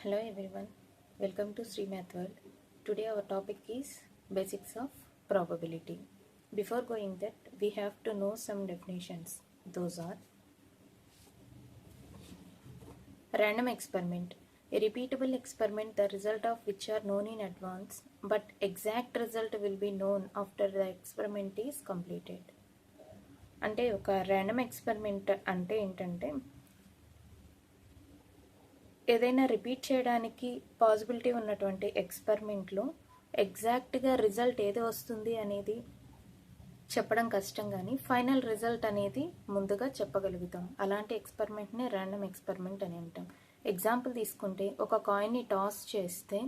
Hello everyone, welcome to Sri Math World. Today our topic is basics of probability. Before going that, we have to know some definitions. Those are random experiment, a repeatable experiment the result of which are known in advance, but exact result will be known after the experiment is completed. అంటే ఒక random experiment అంటే ఏంటంటే ఏదైనా repeat చేయడానికి possibility ఉన్నటువంటి ఎక్స్పెరిమెంట్లో ఎగ్జాక్ట్గా result ఏది వస్తుంది అనేది చెప్పడం కష్టం, కానీ ఫైనల్ రిజల్ట్ అనేది ముందుగా చెప్పగలుగుతాం. అలాంటి ఎక్స్పెరిమెంట్నే ర్యాండమ్ ఎక్స్పెరిమెంట్ అని అంటాం. ఎగ్జాంపుల్ తీసుకుంటే ఒక కాయిన్ని టాస్ చేస్తే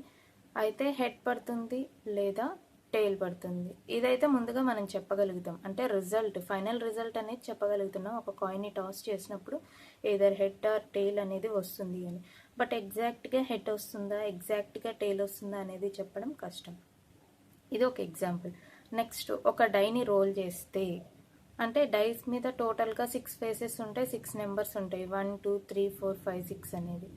అయితే హెడ్ పడుతుంది లేదా టెయిల్ పడుతుంది. ఇదైతే ముందుగా మనం చెప్పగలుగుతాం, అంటే రిజల్ట్ ఫైనల్ రిజల్ట్ అనేది చెప్పగలుగుతున్నాం. ఒక కాయిన్ని టాస్ చేసినప్పుడు ఏదర్ హెడ్ ఆర్ టెయిల్ అనేది వస్తుంది అని. బట్ ఎగ్జాక్ట్గా హెడ్ వస్తుందా ఎగ్జాక్ట్గా టెయిల్ వస్తుందా అనేది చెప్పడం కష్టం. ఇది ఒక ఎగ్జాంపుల్. నెక్స్ట్, ఒక డైని రోల్ చేస్తే అంటే డైస్ మీద టోటల్గా 6 ఫేసెస్ ఉంటాయి, 6 నెంబర్స్ ఉంటాయి, 1 2 3 4 5 6 అనేది.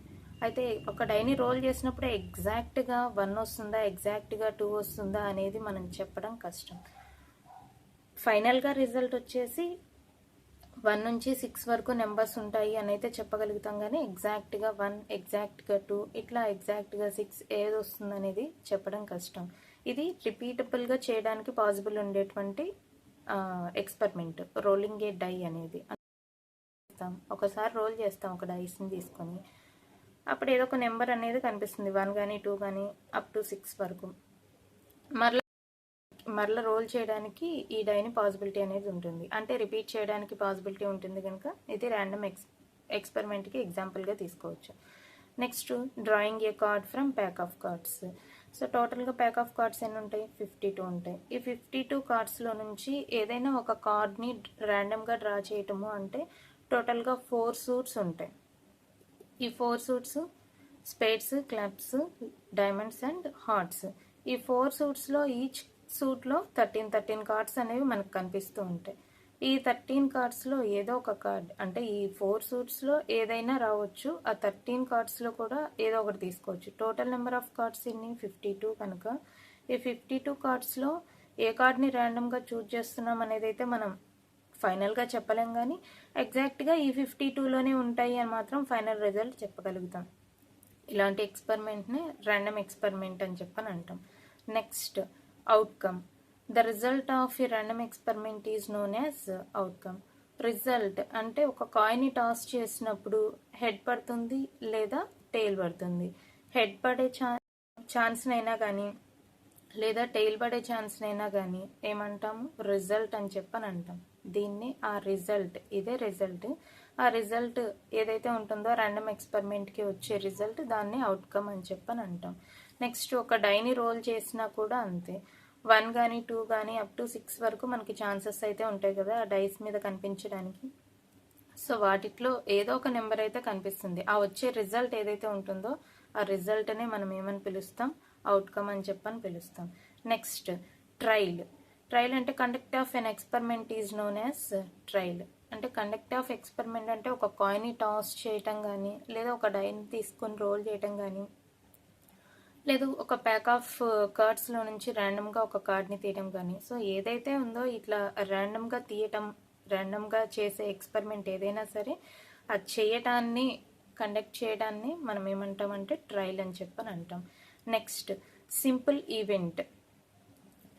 అయితే ఒక డైని రోల్ చేసినప్పుడు ఎగ్జాక్ట్గా 1 వస్తుందా ఎగ్జాక్ట్గా 2 వస్తుందా అనేది మనం చెప్పడం కష్టం. ఫైనల్గా రిజల్ట్ వచ్చేసి 1 నుంచి 6 వరకు నెంబర్స్ ఉంటాయి అని అయితే చెప్పగలుగుతాం, కానీ ఎగ్జాక్ట్గా 1 ఎగ్జాక్ట్గా 2 ఇట్లా ఎగ్జాక్ట్గా 6 ఏది వస్తుంది అనేది చెప్పడం కష్టం. ఇది రిపీటబుల్గా చేయడానికి పాసిబుల్ ఉండేటువంటి ఎక్స్పెరిమెంట్ రోలింగ్ ఏ డై అనేది. ఒకసారి రోల్ చేస్తాం ఒక డైస్ని తీసుకొని, అప్పుడు ఏదో ఒక నెంబర్ అనేది కనిపిస్తుంది, 1 కానీ 2 కానీ అప్ టు 6 వరకు. మరలా రోల్ చేయడానికి ఈ డైని పాసిబిలిటీ అనేది ఉంటుంది, అంటే రిపీట్ చేయడానికి పాసిబిలిటీ ఉంటుంది కనుక ఇది ర్యాండమ్ ఎక్స్పెరిమెంట్కి ఎగ్జాంపుల్గా తీసుకోవచ్చు. Next, drawing A card from pack of cards. So టోటల్గా ప్యాక్ ఆఫ్ కార్డ్స్ ఎన్ని ఉంటాయి? 52 ఉంటాయి. ఈ 52 కార్డ్స్లో నుంచి ఏదైనా ఒక కార్డ్ని ర్యాండమ్గా డ్రా చేయటము అంటే టోటల్గా 4 సూట్స్ ఉంటాయి. ఈ 4 suits spades, clubs, diamonds and hearts. ఈ 4 సూట్స్లో ఈచ్ సూట్లో 13 కార్డ్స్ అనేవి మనకు కనిపిస్తూ ఉంటాయి. ఈ 13 కార్డ్స్లో ఏదో ఒక కార్డ్, అంటే ఈ 4 సూట్స్లో ఏదైనా రావచ్చు, ఆ 13 కార్డ్స్లో కూడా ఏదో ఒకటి తీసుకోవచ్చు. టోటల్ నెంబర్ ఆఫ్ కార్డ్స్ ఇన్ని 52 కనుక ఈ 52 కార్డ్స్లో ఏ కార్డ్ని ర్యాండమ్గా చూజ్ చేస్తున్నాం అనేది అయితే మనం ఫైనల్గా చెప్పలేం, కానీ ఎగ్జాక్ట్గా ఈ 52లోనే ఉంటాయి అని మాత్రం ఫైనల్ రిజల్ట్ చెప్పగలుగుతాం. ఇలాంటి ఎక్స్పెరిమెంట్ని ర్యాండమ్ ఎక్స్పెరిమెంట్ అని చెప్పని అంటాం. Next, outcome. The result of A random experiment is known as outcome. Result అంటే ఒక కాయిన్ని టాస్ చేసినప్పుడు హెడ్ పడుతుంది లేదా టెయిల్ పడుతుంది. హెడ్ పడే ఛాన్స్నైనా కానీ లేదా టెయిల్ పడే ఛాన్స్నైనా కానీ ఏమంటాము? రిజల్ట్ అని చెప్పని అంటాం. దీన్ని ఆ రిజల్ట్, ఇదే రిజల్ట్, ఆ రిజల్ట్ ఏదైతే ఉంటుందో ర్యాండమ్ ఎక్స్పెరిమెంట్కి వచ్చే రిజల్ట్, దాన్ని అవుట్కమ్ అని చెప్పని అంటాం. నెక్స్ట్, ఒక డైని రోల్ చేసినా కూడా అంతే. 1 కానీ 2 కానీ అప్ టు 6 వరకు మనకి ఛాన్సెస్ అయితే ఉంటాయి కదా ఆ డైస్ మీద కనిపించడానికి. సో వాటిలో ఏదో ఒక నెంబర్ అయితే కనిపిస్తుంది. ఆ వచ్చే రిజల్ట్ ఏదైతే ఉంటుందో ఆ రిజల్ట్నే మనం ఏమని పిలుస్తాం? అవుట్కమ్ అని చెప్పని పిలుస్తాం. Next, trial. ట్రయల్ అంటే conduct of an experiment is known as trial. అంటే కండక్ట్ ఆఫ్ ఎక్స్పెరిమెంట్ అంటే ఒక కాయిన్ని టాస్ చేయటం కానీ, లేదా ఒక డైని తీసుకొని రోల్ చేయటం కానీ, లేదు ఒక ప్యాక్ ఆఫ్ కార్డ్స్లో నుంచి ర్యాండమ్గా ఒక కార్డ్ని తీయటం కానీ. సో ఏదైతే ఉందో ఇట్లా ర్యాండమ్గా తీయటం, ర్యాండమ్గా చేసే ఎక్స్పెరిమెంట్ ఏదైనా సరే అది చేయటాన్ని, కండక్ట్ చేయడాన్ని మనం ఏమంటామంటే ట్రయల్ అని చెప్పని అంటాం. Next, simple event.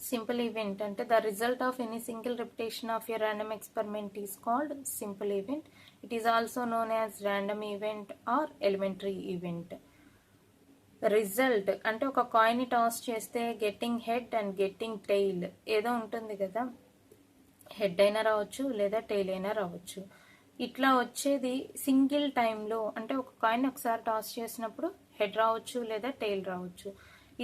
Simple event అంటే the result of any single repetition of a random experiment is called simple event. It is also known as random event or elementary event. Result అంటే ఒక కాయిన్ని toss చేస్తే getting head and getting tail ఏదో ఉంటుంది కదా, head అయినా రావచ్చు లేదా టెయిల్ అయినా రావచ్చు. ఇట్లా వచ్చేది సింగిల్ టైంలో, అంటే ఒక కాయిన్ ఒకసారి టాస్ చేసినప్పుడు హెడ్ రావచ్చు లేదా టెయిల్ రావచ్చు.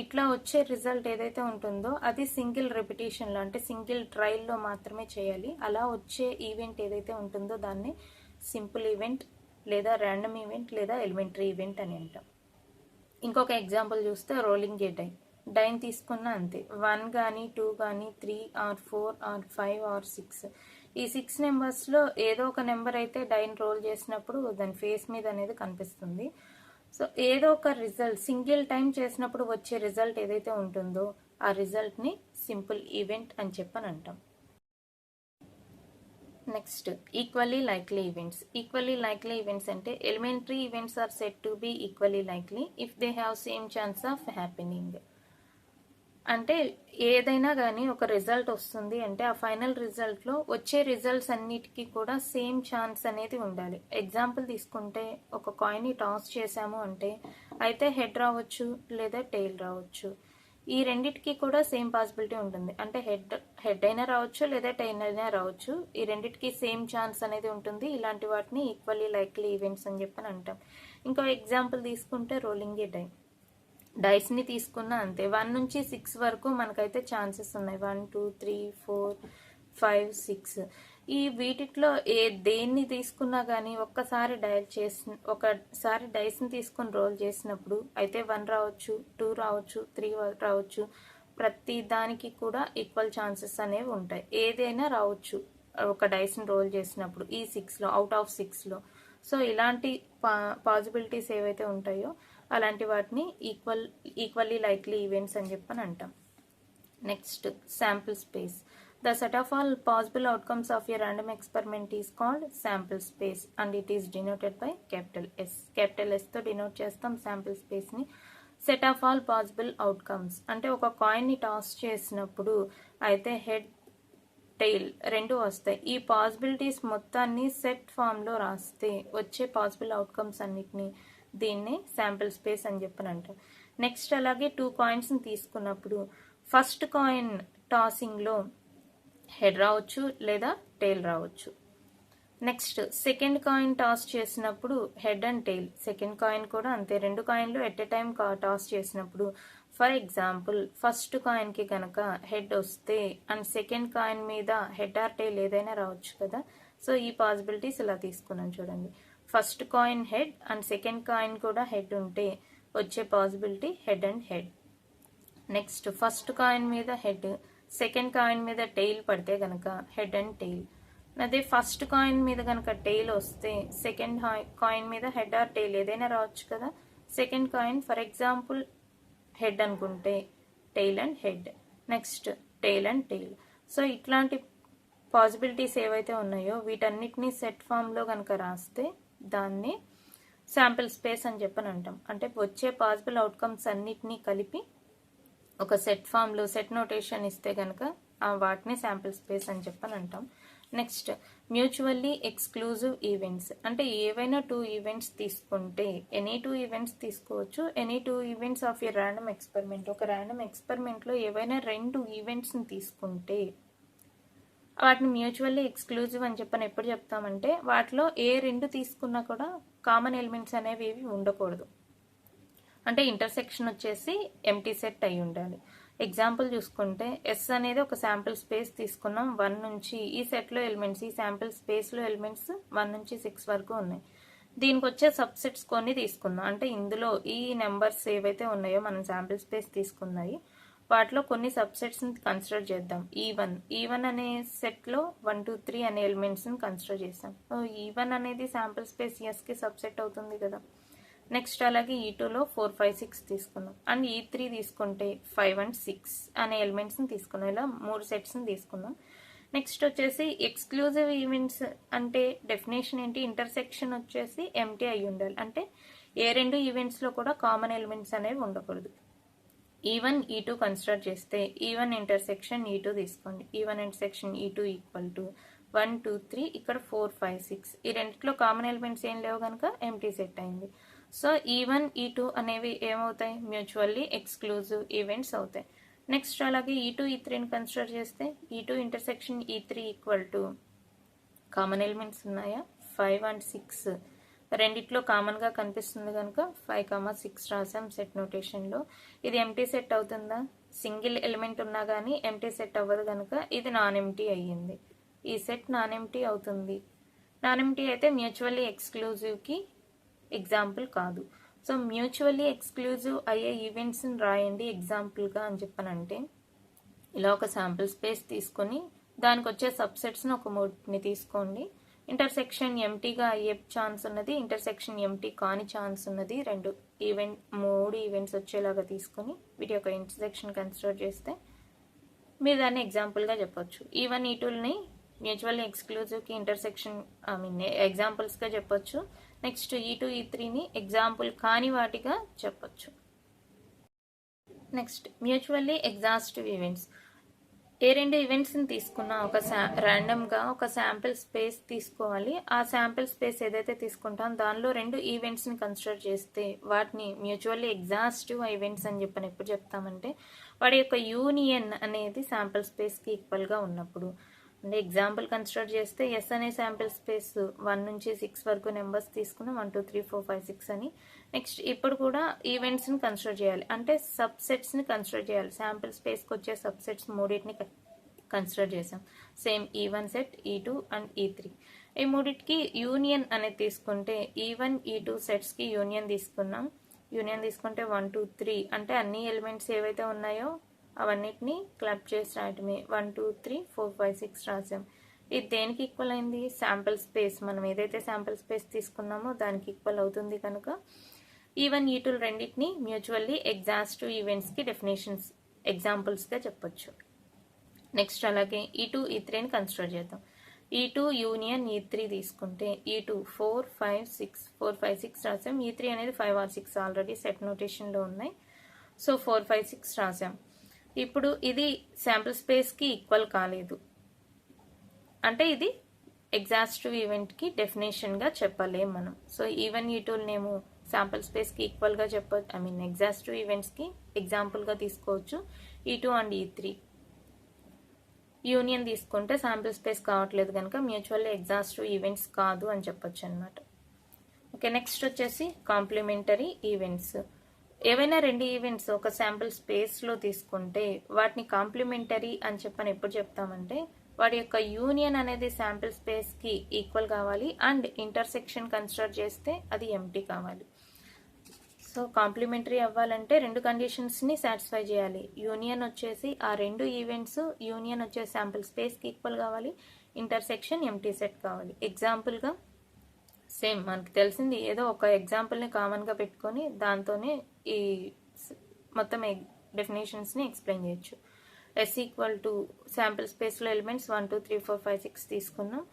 ఇట్లా వచ్చే రిజల్ట్ ఏదైతే ఉంటుందో అది సింగిల్ రిపిటేషన్లో, అంటే సింగిల్ ట్రయల్లో మాత్రమే చేయాలి. అలా వచ్చే ఈవెంట్ ఏదైతే ఉంటుందో దాన్ని సింపుల్ ఈవెంట్ లేదా ర్యాండమ్ ఈవెంట్ లేదా ఎలిమెంటరీ ఈవెంట్ అని అంటాం. ఇంకొక ఎగ్జాంపుల్ చూస్తే రోలింగ్ ఏ డై. డైన్ తీసుకున్నా అంతే, 1 కానీ 2 కానీ 3 ఆర్ 4 ఆర్ 5 ఆర్ 6. ఈ 6 నెంబర్స్లో ఏదో ఒక నెంబర్ అయితే డైన్ రోల్ చేసినప్పుడు దాని ఫేస్ మీద అనేది కనిపిస్తుంది. సో ఏదో ఒక రిజల్ట్ సింగిల్ టైం చేసినప్పుడు వచ్చే రిజల్ట్ ఏదైతే ఉంటుందో ఆ రిజల్ట్ని సింపుల్ ఈవెంట్ అని చెప్పని అంటాం. Next equally likely events. Equally likely events అంటే elementary events are set to be equally likely if they have same chance of happening. అంటే ఏదైనా కానీ ఒక రిజల్ట్ వస్తుంది అంటే ఆ ఫైనల్ రిజల్ట్లో వచ్చే రిజల్ట్స్ అన్నిటికీ కూడా సేమ్ ఛాన్స్ అనేది ఉండాలి. ఎగ్జాంపుల్ తీసుకుంటే ఒక కాయిన్ని టాస్ చేసాము అంటే అయితే హెడ్ రావచ్చు లేదా టెయిల్ రావచ్చు. ఈ రెండిటికి కూడా సేమ్ పాసిబిలిటీ ఉంటుంది. అంటే హెడ్ అయినా రావచ్చు లేదా టెయిల్ అయినా రావచ్చు. ఈ రెండిటికి సేమ్ ఛాన్స్ అనేది ఉంటుంది. ఇలాంటి వాటిని ఈక్వల్లీ లైక్లీ ఈవెంట్స్ అని చెప్పని అంటాం. ఇంకో ఎగ్జాంపుల్ తీసుకుంటే రోలింగ్ ఏ డైస్ని తీసుకున్నా అంతే. 1 నుంచి 6 వరకు మనకైతే ఛాన్సెస్ ఉన్నాయి. 1 2 3 4 5 6. ఈ వీటిలో దేన్ని తీసుకున్నా కానీ ఒకసారి డైస్ని తీసుకుని రోల్ చేసినప్పుడు అయితే 1 రావచ్చు, 2 రావచ్చు, 3 రావచ్చు. ప్రతి దానికి కూడా ఈక్వల్ ఛాన్సెస్ అనేవి ఉంటాయి. ఏదైనా రావచ్చు ఒక డైస్ని రోల్ చేసినప్పుడు ఈ 6లో అవుట్ ఆఫ్ 6లో. సో ఇలాంటి పాసిబిలిటీస్ ఏవైతే ఉంటాయో అలాంటి వాటిని ఈక్వల్లీ లైక్లీ ఈవెంట్స్ అని చెప్పని అంటాం. Next sample space. The set of all possible outcomes of a random experiment is called sample space and it is denoted by capital S. Capital S తో denote చేస్తాం sample space ని. Set of all possible outcomes అంటే ఒక coin ని toss చేసినప్పుడు అయితే head tail రెండు వస్తాయి. ఈ పాసిబిలిటీస్ మొత్తాన్ని సెట్ ఫామ్ లో రాస్తే వచ్చే పాసిబుల్ అవుట్కమ్స్ అన్నిటిని దీన్ని శాంపుల్ స్పేస్ అని చెప్పని అంటాం. నెక్స్ట్ అలాగే 2 కాయిన్స్ ని తీసుకున్నప్పుడు ఫస్ట్ కాయిన్ టాసింగ్ లో హెడ్ రావచ్చు లేదా టెయిల్ రావచ్చు. నెక్స్ట్ సెకండ్ కాయిన్ టాస్ చేసినప్పుడు head and tail. Second coin కూడా అంతే. 2 కాయిన్లు ఎట్ ఎ టైం టాస్ చేసినప్పుడు ఫర్ ఎగ్జాంపుల్ ఫస్ట్ కాయిన్ కి కనుక హెడ్ వస్తే అండ్ సెకండ్ కాయిన్ మీద హెడ్ ఆర్ టెయిల్ ఏదైనా రావచ్చు కదా. సో ఈ పాసిబిలిటీస్ ఇలా తీసుకున్నాం చూడండి. First coin head and second coin కూడా హెడ్ ఉంటే వచ్చే possibility head and head. Next first coin మీద హెడ్, సెకండ్ కాయిన్ మీద టెయిల్ పడితే కనుక హెడ్ అండ్ టెయిల్. అదే ఫస్ట్ కాయిన్ మీద కనుక టెయిల్ వస్తే సెకండ్ కాయిన్ మీద హెడ్ ఆర్ టెయిల్ ఏదైనా రావచ్చు కదా. Second coin for example head అనుకుంటే tail and head, next tail and tail. So ఇట్లాంటి పాసిబిలిటీస్ ఏవైతే ఉన్నాయో వీటన్నిటిని సెట్ ఫామ్లో కనుక రాస్తే దాన్ని శాంపిల్ స్పేస్ అని చెప్పని అంటాం. అంటే వచ్చే పాసిబుల్ అవుట్కమ్స్ అన్నిటినీ కలిపి ఒక సెట్ ఫామ్లో సెట్ నోటేషన్ ఇస్తే కనుక వాటిని శాంపిల్ స్పేస్ అని చెప్పని అంటాం. నెక్స్ట్ మ్యూచువల్లీ ఎక్స్క్లూజివ్ ఈవెంట్స్ అంటే ఏవైనా 2 ఈవెంట్స్ తీసుకుంటే ఎనీ 2 ఈవెంట్స్ తీసుకోవచ్చు. Any 2 events of A random experiment. ఒక ర్యాండమ్ ఎక్స్పెరిమెంట్లో ఏవైనా 2 ఈవెంట్స్ని తీసుకుంటే వాటిని మ్యూచువల్లీ ఎక్స్క్లూజివ్ అని చెప్పని ఎప్పుడు చెప్తామంటే వాటిలో ఏ 2 తీసుకున్నా కూడా కామన్ ఎలిమెంట్స్ అనేవి ఉండకూడదు. అంటే ఇంటర్సెక్షన్ వచ్చేసి ఎంటీ సెట్ అయి ఉండాలి. ఎగ్జాంపుల్ చూసుకుంటే ఎస్ అనేది ఒక శాంపిల్ స్పేస్ తీసుకున్నాం 1 నుంచి. ఈ సెట్లో ఎలిమెంట్స్ ఈ శాంపిల్ స్పేస్లో ఎలిమెంట్స్ 1 నుంచి 6 వరకు ఉన్నాయి. దీనికి వచ్చే సబ్సెట్స్ కొన్ని తీసుకుందాం. అంటే ఇందులో ఈ నెంబర్స్ ఏవైతే ఉన్నాయో మనం శాంపిల్ స్పేస్ తీసుకున్నాయి వాటిలో కొన్ని సబ్సెట్స్ని కన్సిడర్ చేద్దాం. E1 అనే సెట్లో 1 2 3 అనే ఎలిమెంట్స్ని కన్సిడర్ చేస్తాం. E1 అనేది శాంపిల్ స్పేస్ ఎస్కి సబ్సెట్ అవుతుంది కదా. నెక్స్ట్ అలాగే E2లో 4 5 6 తీసుకున్నాం అండ్ E3 తీసుకుంటే 5 and 6 అనే ఎలిమెంట్స్ని తీసుకున్నాం. ఇలా 3 సెట్స్ని తీసుకున్నాం. నెక్స్ట్ వచ్చేసి ఎక్స్క్లూజివ్ ఈవెంట్స్ అంటే డెఫినేషన్ ఏంటి, ఇంటర్సెక్షన్ వచ్చేసి ఎంటీ అయి ఉండాలి. అంటే ఏ 2 ఈవెంట్స్లో కూడా కామన్ ఎలిమెంట్స్ అనేవి ఉండకూడదు. E1 E2 కన్సిడర్ చేస్తే E1 ఇంటర్సెక్షన్ E2 తీసుకోండి. E1 intersection E2 equal to 1 2 3 ఇక్కడ 4 5 6. ఈ రెండిట్లో కామన్ ఎలిమెంట్స్ ఏం లేవు కనుక ఎంటీ సెట్ అయింది. సో E1 E2 అనేవి ఏమవుతాయి, మ్యూచువల్లీ ఎక్స్క్లూజివ్ ఈవెంట్స్ అవుతాయి. నెక్స్ట్ అలాగే E2 E3ని కన్సిడర్ చేస్తే E2 intersection E3 equal to common elements ఉన్నాయా 5 and 6. రెండిట్లో కామన్గా కనిపిస్తుంది కనుక 5 6 రాసాం సెట్ నోటేషన్లో. ఇది ఎంటీ సెట్ అవుతుందా, సింగిల్ ఎలిమెంట్ ఉన్నా కానీ ఎంటీ సెట్ అవ్వదు కనుక ఇది నాన్ ఎంటీ అయ్యింది. ఈ సెట్ నాన్ ఎంటీ అవుతుంది. నాన్ ఎంటీ అయితే మ్యూచువల్లీ ఎక్స్క్లూజివ్కి ఎగ్జాంపుల్ కాదు. సో మ్యూచువల్లీ ఎక్స్క్లూజివ్ అయ్యే ఈవెంట్స్ని రాయండి ఎగ్జాంపుల్గా అని చెప్పనంటే ఇలా ఒక శాంపిల్ స్పేస్ తీసుకొని దానికి వచ్చే సబ్సెట్స్ని ఒక 3ని తీసుకోండి. ఇంటర్సెక్షన్ ఎంటీగా అయ్యే ఛాన్స్ ఉన్నది, ఇంటర్సెక్షన్ ఎంటీ కాని ఛాన్స్ ఉన్నది 2 మూడు ఈవెంట్స్ వచ్చేలాగా తీసుకొని వీటి యొక్క ఇంటర్సెక్షన్ కన్సిడర్ చేస్తే మీరు దాన్ని ఎగ్జాంపుల్గా చెప్పొచ్చు. ఈ1 ఈ2ని మ్యూచువల్లీ ఎక్స్క్లూజివ్కి ఇంటర్సెక్షన్ ఎగ్జాంపుల్స్గా చెప్పొచ్చు. నెక్స్ట్ ఈ2 ఈ3ని ఎగ్జాంపుల్ కాని వాటిగా చెప్పొచ్చు. Next mutually exhaustive events. ఏ రెండు ఈవెంట్స్ని తీసుకున్నా ర్యాండమ్గా ఒక శాంపిల్ స్పేస్ తీసుకోవాలి. ఆ శాంపిల్ స్పేస్ ఏదైతే తీసుకుంటాం దానిలో రెండు ఈవెంట్స్ని కన్సిడర్ చేస్తే వాటిని మ్యూచువల్లీ ఎగ్జాస్టివ్ ఈవెంట్స్ అని చెప్పని ఎప్పుడు చెప్తామంటే వాడి యొక్క యూనియన్ అనేది శాంపిల్ స్పేస్కి ఈక్వల్గా ఉన్నప్పుడు. అంటే ఎగ్జాంపుల్ కన్సిడర్ చేస్తే ఎస్ అనే శాంపిల్ స్పేస్ 1 నుంచి 6 వరకు నెంబర్స్ తీసుకున్నాం, 1 2 3 4 5 6 అని. నెక్స్ట్ ఇప్పుడు కూడా ఈవెంట్స్ని కన్సిడర్ చేయాలి, అంటే సబ్సెట్స్ని కన్సిడర్ చేయాలి. శాంపిల్ స్పేస్కి వచ్చే సబ్సెట్స్ మూడింటిని కన్సిడర్ చేసాం. Same E one set, E two and ఈ3. ఈ మూడింటికి యూనియన్ అనేది తీసుకుంటే ఈ1 ఈ2 సెట్స్కి యూనియన్ తీసుకున్నాం. యూనియన్ తీసుకుంటే 1 2 3 అంటే అన్ని ఎలిమెంట్స్ ఏవైతే ఉన్నాయో అవన్నిటిని క్లబ్ చేసి రాయటమే. 1 2 3 4 5 6 రాసాం. ఇది దేనికి ఈక్వల్ అయింది? Sample space. మనం ఏదైతే శాంపిల్ స్పేస్ తీసుకున్నామో దానికి ఈక్వల్ అవుతుంది కనుక ఈ1 ఈ2 రెండింటిని మ్యూచువల్లీ ఎగ్జాస్టివ్ ఈవెంట్స్కి డెఫినేషన్స్ ఎగ్జాంపుల్స్గా చెప్పొచ్చు. నెక్స్ట్ అలాగే ఈ2 ఈ3ని కన్సిడర్ చేద్దాం. ఈ2 యూనియన్ ఈ3 తీసుకుంటే ఈ2 4 5 6 4 5 6 రాసాం. ఈ3 అనేది 5 or 6 ఆల్రెడీ సెట్ నోటేషన్లో ఉన్నాయి. సో 4 5 6 రాసాం. ఇప్పుడు ఇది శాంపిల్ స్పేస్కి ఈక్వల్ కాలేదు, అంటే ఇది ఎగ్జాస్టివ్ ఈవెంట్కి డెఫినేషన్గా చెప్పలేం మనం. సో ఈ1 ఈ2నేమో శాంపిల్ స్పేస్కి ఈక్వల్గా ఎగ్జాస్టివ్ ఈవెంట్స్కి ఎగ్జాంపుల్గా తీసుకోవచ్చు. ఈ2 అండ్ ఈ3 యూనియన్ తీసుకుంటే శాంపిల్ స్పేస్ కావట్లేదు కనుక మ్యూచువల్లీ ఎగ్జాస్టివ్ ఈవెంట్స్ కాదు అని చెప్పొచ్చు అనమాట. ఓకే, నెక్స్ట్ వచ్చేసి కాంప్లిమెంటరీ ఈవెంట్స్. ఏవైనా రెండు ఈవెంట్స్ ఒక శాంపిల్ స్పేస్లో తీసుకుంటే వాటిని కాంప్లిమెంటరీ అని చెప్పని ఎప్పుడు చెప్తామంటే వాటి యొక్క యూనియన్ అనేది శాంపిల్ స్పేస్కి ఈక్వల్ కావాలి అండ్ ఇంటర్సెక్షన్ కన్సిడర్ చేస్తే అది ఎంటీ కావాలి. సో కాంప్లిమెంటరీ అవ్వాలంటే రెండు కండిషన్స్ని సాటిస్ఫై చేయాలి. యూనియన్ వచ్చేసి ఆ రెండు ఈవెంట్స్ యూనియన్ వచ్చేసి శాంపిల్ స్పేస్కి ఈక్వల్ కావాలి, ఇంటర్సెక్షన్ ఎంటీ సెట్ కావాలి. ఎగ్జాంపుల్గా సేమ్ మనకి తెలిసింది ఏదో ఒక ఎగ్జాంపుల్ని కామన్గా పెట్టుకొని దాంతోనే ఈ మొత్తం డెఫినేషన్స్ని ఎక్స్ప్లెయిన్ చేయొచ్చు. ఎస్ ఈక్వల్ టు శాంపిల్ స్పేస్లో ఎలిమెంట్స్ 1 2 3 4 5 6 తీసుకున్నాం.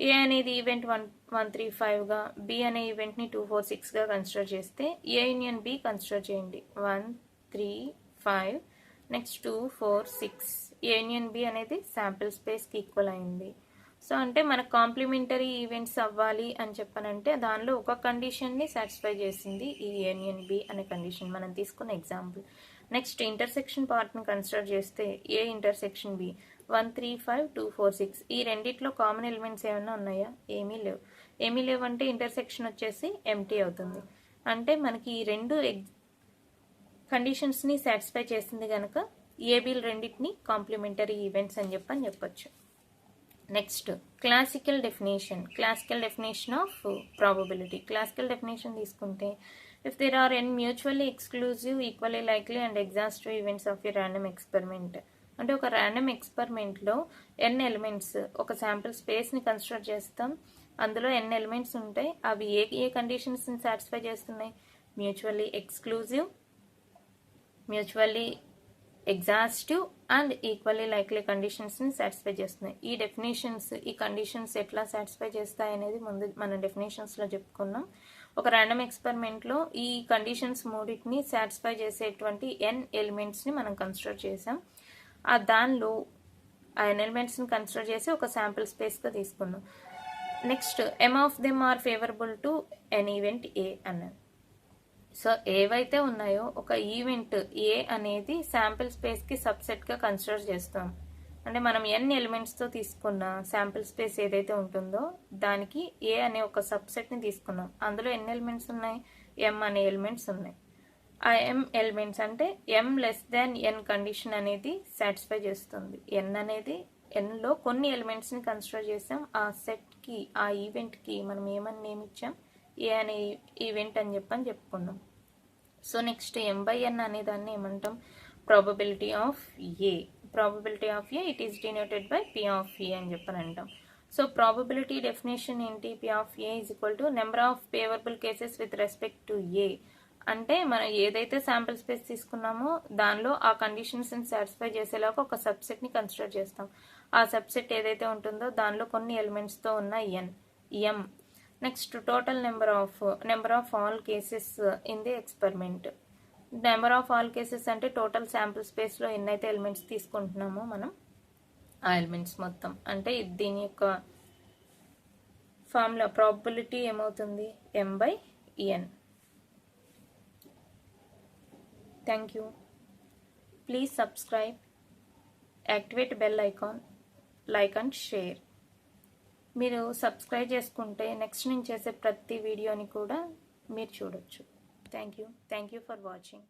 ఏ అనేది ఈవెంట్ 1 1 3 5గా, బి అనే ఈవెంట్ని 2 4 6గా కన్సిడర్ చేస్తే ఏ యూనియన్ బి కన్సిడర్ చేయండి. 1 3 5 నెక్స్ట్ 2 4 6 ఏ యూనియన్ బి అనేది శాంపిల్ స్పేస్కి ఈక్వల్ అయింది. సో అంటే మనకు కాంప్లిమెంటరీ ఈవెంట్స్ అవ్వాలి అని చెప్పనంటే దానిలో ఒక కండిషన్ని సాటిస్ఫై చేసింది ఈ యూనియన్ బి అనే కండిషన్, మనం తీసుకున్న ఎగ్జాంపుల్. నెక్స్ట్ ఇంటర్సెక్షన్ పార్ట్ని కన్సిడర్ చేస్తే ఏ ఇంటర్సెక్షన్ బి 1 3 5 2 4 6 ఈ రెండిట్లో కామన్ ఎలిమెంట్స్ ఏమైనా ఉన్నాయా? ఏమీ లేవు. ఏమీ లేవు అంటే ఇంటర్సెక్షన్ వచ్చేసి ఎంటీ అవుతుంది. అంటే మనకి ఈ రెండు కండిషన్స్ని సాటిస్ఫై చేసింది కనుక ఏబీలు రెండింటిని కాంప్లిమెంటరీ ఈవెంట్స్ అని చెప్పొచ్చు. Next classical definition of probability. Classical definition తీసుకుంటే if there are n mutually exclusive equally likely and exhaustive events of a random experiment. అంటే ఒక ర్యాండమ్ ఎక్స్పెరిమెంట్లో ఎన్ ఎలిమెంట్స్ ఒక శాంపిల్ స్పేస్ని కన్సిడర్ చేస్తాం, అందులో ఎన్ ఎలిమెంట్స్ ఉంటాయి. అవి ఏ కండిషన్స్ని సాటిస్ఫై చేస్తున్నాయి? Mutually exclusive, mutually exhaustive and equally likely కండిషన్స్ని సాటిస్ఫై చేస్తున్నాయి. ఈ డెఫినేషన్స్, ఈ కండిషన్స్ ఎట్లా సాటిస్ఫై చేస్తాయి అనేది ముందు మన డెఫినేషన్స్లో చెప్పుకున్నాం. ఒక ర్యాండమ్ ఎక్స్పెరిమెంట్లో ఈ కండిషన్స్ మూడింటిని సాటిస్ఫై చేసేటువంటి ఎన్ ఎలిమెంట్స్ని మనం కన్సిడర్ చేసాం. దానిలో ఆ ఎన్ ఎలిమెంట్స్ని కన్సిడర్ చేసి ఒక శాంపిల్ స్పేస్గా తీసుకున్నాం. Next m of them are favourable to an event A అన్నది. సో ఏవైతే ఉన్నాయో ఒక ఈవెంట్ ఏ అనేది శాంపిల్ స్పేస్కి సబ్సెట్గా కన్సిడర్ చేస్తాం. అంటే మనం ఎన్ ఎలిమెంట్స్తో తీసుకున్న శాంపిల్ స్పేస్ ఏదైతే ఉంటుందో దానికి ఏ అనే ఒక సబ్సెట్ని తీసుకున్నాం. అందులో ఎన్ని ఎలిమెంట్స్ ఉన్నాయి? ఎం అనే ఎలిమెంట్స్ ఉన్నాయి. ఆ ఎం ఎలిమెంట్స్ అంటే ఎం లెస్ దాన్ ఎన్ కండిషన్ అనేది సాటిస్ఫై చేస్తుంది. ఎన్ అనేది ఎన్లో కొన్ని ఎలిమెంట్స్ని కన్సిడర్ చేసాం. ఆ సెట్కి, ఆ ఈవెంట్కి మనం ఏమని నేమ్ ఇచ్చాం? ఏ అనే ఈవెంట్ అని చెప్పుకున్నాం. So next m by n అనే దాన్ని ఏమంటాం? Probability of A. Probability of A it is denoted by P of A అని అంటాం. సో ప్రాబబిలిటీ డెఫినేషన్ ఏంటి? P of A is equal to number of favourable cases with respect to A. అంటే మనం ఏదైతే sample space తీసుకున్నామో దానిలో ఆ కండిషన్స్ని satisfy చేసేలాగా ఒక సబ్సెట్ని కన్సిడర్ చేస్తాం. ఆ సబ్సెట్ ఏదైతే ఉంటుందో దానిలో కొన్ని ఎలిమెంట్స్తో ఉన్న m. Next total number of all cases in the experiment. Number of all cases అంటే టోటల్ శాంపిల్ స్పేస్లో ఎన్నైతే ఎలిమెంట్స్ తీసుకుంటున్నామో మనం ఆ ఎలిమెంట్స్ మొత్తం. అంటే దీని యొక్క ఫార్ములా ప్రాబబిలిటీ ఏమవుతుంది, m/n. Thank you. Please subscribe, activate bell icon, like and share. మీరు సబ్స్క్రైబ్ చేసుకుంటే నెక్స్ట్ నేను చేసే ప్రతి వీడియోని కూడా మీరు చూడొచ్చు. Thank you for watching.